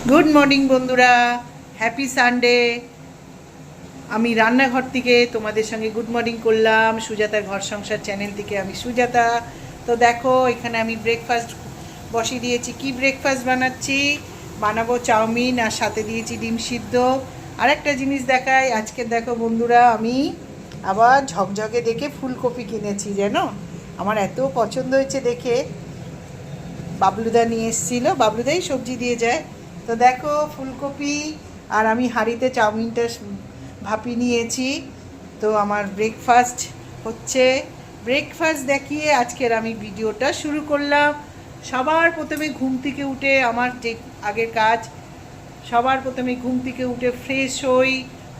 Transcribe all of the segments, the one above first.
Good morning বন্ধুরা, happy Sunday. আমি রান্নাঘর থেকে তোমাদের সঙ্গে গুড মর্নিং করলাম। সুজাতার ঘর সংসার চ্যানেল থেকে আমি সুজাতা। তো দেখো, এখানে আমি ব্রেকফাস্ট বসিয়ে দিয়েছি। কি ব্রেকফাস্ট বানাবো চাউমিন, আর সাথে দিয়েছি ডিম সিদ্ধ। আর একটা জিনিস দেখাই, আজকে দেখো বন্ধুরা, আমি আবার ঝকঝকে দেখে ফুলকপি কিনেছি। জানো, আমার এত পছন্দ হয়েছে দেখে। বাবলুদা নিয়ে এসেছিলো, বাবলুদাই সবজি দিয়ে যায়। তো দেখো ফুলকপি, আর আমি হাঁড়িতে চাউমিনটা ভাপিয়ে নিয়েছি। তো আমার ব্রেকফাস্ট হচ্ছে। ব্রেকফাস্ট দেখিয়ে আজকের আমি ভিডিওটা শুরু করলাম। সবার প্রথমে ঘুম থেকে উঠে আমার যে আগের কাজ, সবার প্রথমে ঘুম থেকে উঠে ফ্রেশ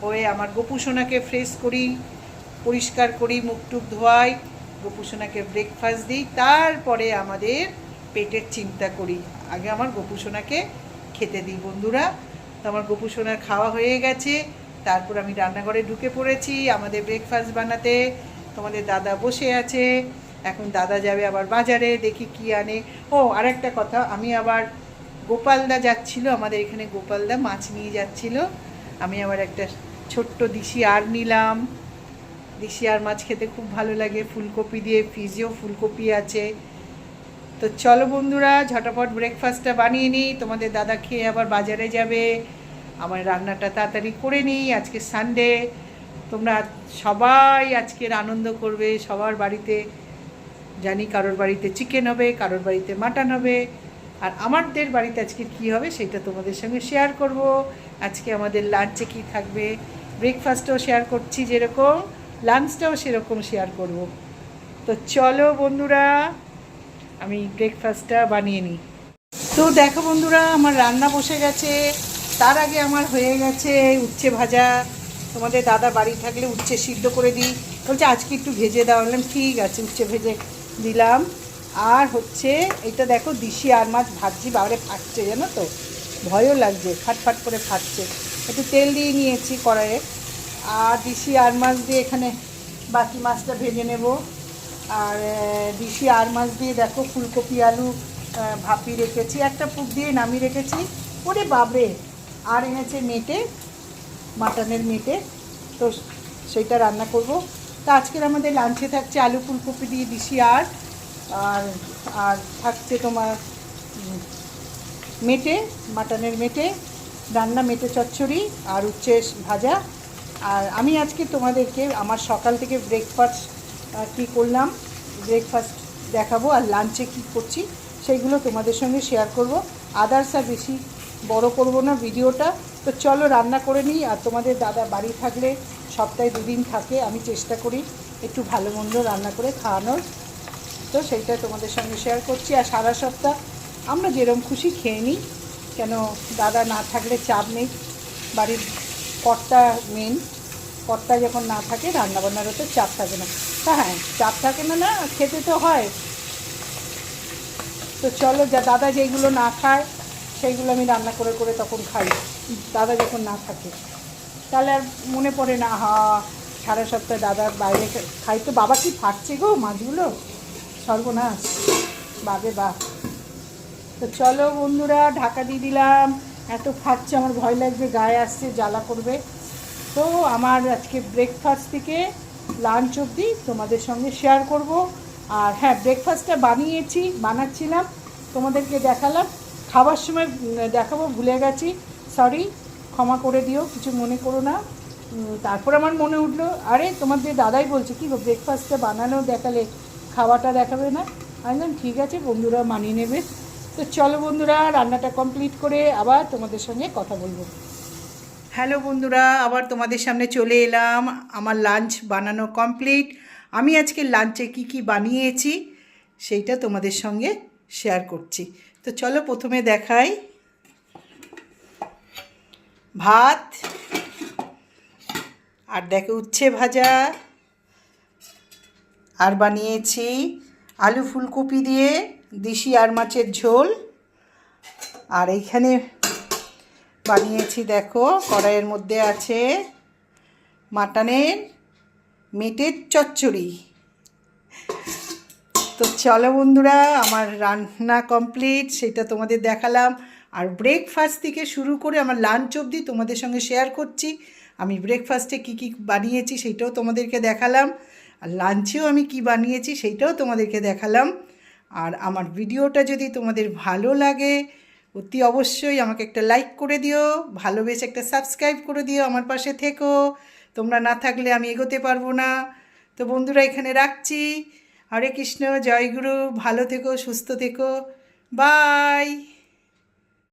হয়ে আমার গোপুসোনাকে ফ্রেশ করি, পরিষ্কার করি, মুখ টুক ধোয়াই, গোপুসোনাকে ব্রেকফাস্ট দিই। তারপরে আমাদের পেটের চিন্তা করি। আগে আমার গোপুসোনাকে খেতে দিই বন্ধুরা। তো আমার গোপুসোনার খাওয়া হয়ে গেছে। তারপর আমি রান্নাঘরে ঢুকে পড়েছি আমাদের ব্রেকফাস্ট বানাতে। তোমাদের দাদা বসে আছে। এখন দাদা যাবে আবার বাজারে, দেখি কি আনে। ও আরেকটা কথা, আমি আবার গোপালদা যাচ্ছিল, আমাদের এখানে গোপালদা মাছ নিয়ে যাচ্ছিল। আমি আবার একটা ছোট্ট দিশি আর নিলাম। দিশি আর মাছ খেতে খুব ভালো লাগে, ফুলকপি দিয়ে। ফ্রিজেও ফুলকপি আছে। তো চলো বন্ধুরা, ঝটাপট ব্রেকফাস্টটা বানিয়ে নিই। তোমাদের দাদা খেয়ে আবার বাজারে যাবে, আমার রান্নাটা তাড়াতাড়ি করে নিই। আজকে সানডে, তোমরা সবাই আজকের আনন্দ করবে। সবার বাড়িতে জানি কারোর বাড়িতে চিকেন হবে, কারোর বাড়িতে মাটন হবে। আর আমাদের বাড়িতে আজকে কী হবে সেটা তোমাদের সঙ্গে শেয়ার করব। আজকে আমাদের লাঞ্চে কী থাকবে, ব্রেকফাস্টও শেয়ার করছি যেরকম, লাঞ্চটাও সেরকম শেয়ার করব। তো চলো বন্ধুরা, আমি ব্রেকফাস্টটা বানিয়ে নিই। তো দেখো বন্ধুরা, আমার রান্না বসে গেছে। তার আগে আমার হয়ে গেছে উচ্ছে ভাজা। তোমাদের দাদা বাড়ি থাকলে উচ্ছে সিদ্ধ করে দিই, বলছে আজকে একটু ভেজে দাও। বললাম ঠিক আছে, উচ্ছে ভেজে দিলাম। আর হচ্ছে এটা দেখো, দিশি আর মাছ ভাজছি। বাবারে ফাটছে, জানো তো, ভয়ও লাগছে, ফাটফাট করে ফাটছে। একটু তেল দিয়ে নিয়েছি কড়াইয়ে। আর দিশি আর মাছ দিয়ে এখানে বাকি মাছটা ভেজে নেব। আর দিশি আর মাছ দিয়ে দেখো ফুলকপি আলু ভাপিয়ে রেখেছি, একটা পুক দিয়ে নামিয়ে রেখেছি। ওরে বাবরে, আর এনেছে মেটে, মাটনের মেটে। তো সেইটা রান্না করব। তো আজকের আমাদের লাঞ্চে থাকছে আলু ফুলকপি দিয়ে দিশি আর আর আর থাকছে তোমার মেটে, মাটনের মেটে রান্না, মেটে চচ্চড়ি আর উচ্ছে ভাজা। আর আমি আজকে তোমাদেরকে আমার সকাল থেকে ব্রেকফাস্ট কী করলাম, ব্রেকফাস্ট দেখাবো। আর লাঞ্চে কী করছি সেইগুলো তোমাদের সঙ্গে শেয়ার করব। আদার্স আর বেশি বড় করব না ভিডিওটা। তো চলো রান্না করে নিই। আর তোমাদের দাদা বাড়ি থাকলে, সপ্তাহে 2 দিন থাকে, আমি চেষ্টা করি একটু ভালো মন্দ রান্না করে খাওয়ানোর। তো সেইটা তোমাদের সঙ্গে শেয়ার করছি। আর সারা সপ্তাহ আমরা যেরকম খুশি খেয়ে নিই, কেন দাদা না থাকলে চাপ নেই। বাড়ির কর্তা মেন, কর্তা যখন না থাকে রান্নাবান্নারও তো চাপ থাকে না। হ্যাঁ, চাপ থাকে না, না খেতে তো হয়। তো চলো, যা দাদা যেইগুলো না খায় সেইগুলো আমি রান্না করে করে তখন খাই, দাদা যখন না থাকে। তাহলে আর মনে পড়ে না, সারা সপ্তাহে দাদা বাইরে খাই। তো বাবা কি ফাটছে গো মাছগুলো, সর্বনাশ, বাবে বা। তো চলো বন্ধুরা, ঢাকা দিয়ে দিলাম। এত ফাটছে, আমার ভয় লাগবে, গায়ে আসছে, জ্বালা করবে। তো আমার আজকে ব্রেকফাস্ট থেকে লাঞ্চ অবধি তোমাদের সঙ্গে শেয়ার করব। আর হ্যাঁ, ব্রেকফাস্টটা বানাচ্ছিলাম, তোমাদেরকে দেখালাম। খাবার সময় দেখাবো ভুলে গেছি, সরি, ক্ষমা করে দিও, কিছু মনে করো না। তারপর আমার মনে উঠলো, আরে তোমাদের দাদাই বলছে কি গো, ব্রেকফাস্টটা বানানো দেখালে খাওয়াটা দেখাবে না। আমি বললাম ঠিক আছে, বন্ধুরা মানিয়ে নেবে। তো চলো বন্ধুরা, রান্নাটা কমপ্লিট করে আবার তোমাদের সঙ্গে কথা বলবো। হ্যালো বন্ধুরা, আবার তোমাদের সামনে চলে এলাম। আমার লাঞ্চ বানানো কমপ্লিট। আমি আজকে লাঞ্চে কি কি বানিয়েছি সেইটা তোমাদের সঙ্গে শেয়ার করছি। তো চলো প্রথমে দেখাই, ভাত, আর দেখো উচ্ছে ভাজা, আর বানিয়েছি আলু ফুলকপি দিয়ে দিশি আর মাছের ঝোল। আর এইখানে বানিয়েছি দেখো, কড়াইয়ের মধ্যে আছে মাটনের মেটের চচ্চড়ি। তো চলো বন্ধুরা, আমার রান্না কমপ্লিট, সেটা তোমাদের দেখালাম। আর ব্রেকফাস্ট থেকে শুরু করে আমার লাঞ্চ অবধি তোমাদের সঙ্গে শেয়ার করছি। আমি ব্রেকফাস্টে কী কী বানিয়েছি সেইটাও তোমাদেরকে দেখালাম, আর লাঞ্চেও আমি কি বানিয়েছি সেইটাও তোমাদেরকে দেখালাম। আর আমার ভিডিওটা যদি তোমাদের ভালো লাগে অতি অবশ্যই আমাকে একটা লাইক করে দিও, ভালোবেসে একটা সাবস্ক্রাইব করে দিও, আমার পাশে থেকো। তোমরা না থাকলে আমি এগোতে পারবো না। তো বন্ধুরা এখানে রাখছি। হরে কৃষ্ণ, জয় গুরু, ভালো থেকো, সুস্থ থেকো, বাই।